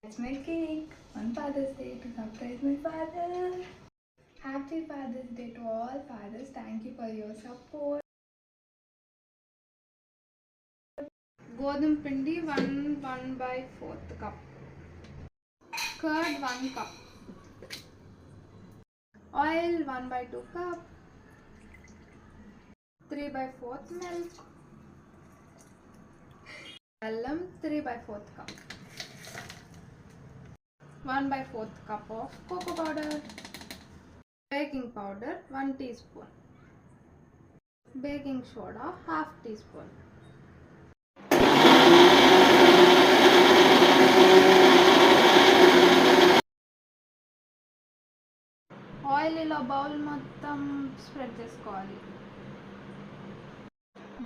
It's my cake on Father's Day to surprise my father. Happy Father's Day to all fathers. Thank you for your support. Godum pindi 1/4 cup. Curd 1 cup. Oil 1/2 cup. 3/4 milk. Alum 3/4 cup. 1/4 cup of cocoa powder. Baking powder 1 teaspoon. Baking soda 1/2 teaspoon. Oil ఇలా bowl మొత్తం spread చేసుకోవాలి.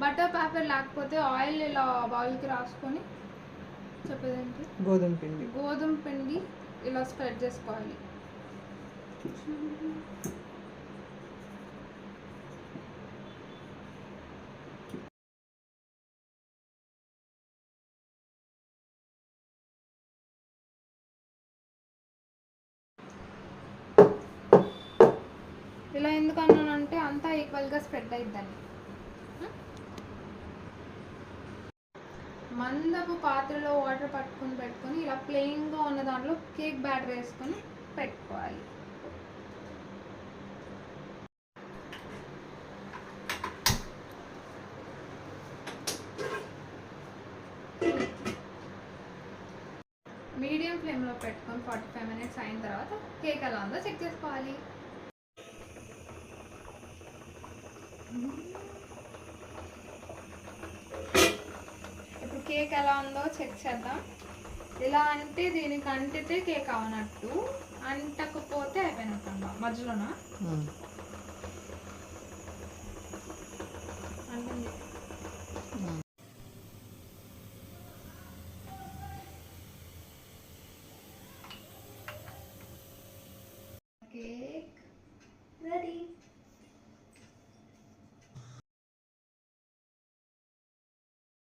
Butter paper లేకపోతే oil ఇలా బౌల్కి రాసుకొని చెప్పేదేంటి గోధుమ పిండి ఇలా spread చేసుకోవాలి. ఇలా ఎందుకు అన్నానంటే అంతా ఈక్వల్గా స్ప్రెడ్ అయిద్దని. మందపు పాత్రలో వాటర్ పెట్టుకొని ఇలా ప్లెయిన్గా ఉన్న దాంట్లో కేక్ బ్యాటర్ వేసుకొని పెట్టుకోవాలి. మీడియం ఫ్లేమ్లో పెట్టుకొని 45 minutes అయిన తర్వాత కేక్ ఎలా ఉందో చెక్ చేసుకోవాలి. ఇప్పుడు కేక్ ఎలా ఉందో చెక్ చేద్దాం. ఇలా అంటే దీనికి అంటితే కేక్ అవనట్టు, అంటకపోతే అయిపోయినట్టు. మధ్యలోనా అంటుంది. Cake ready.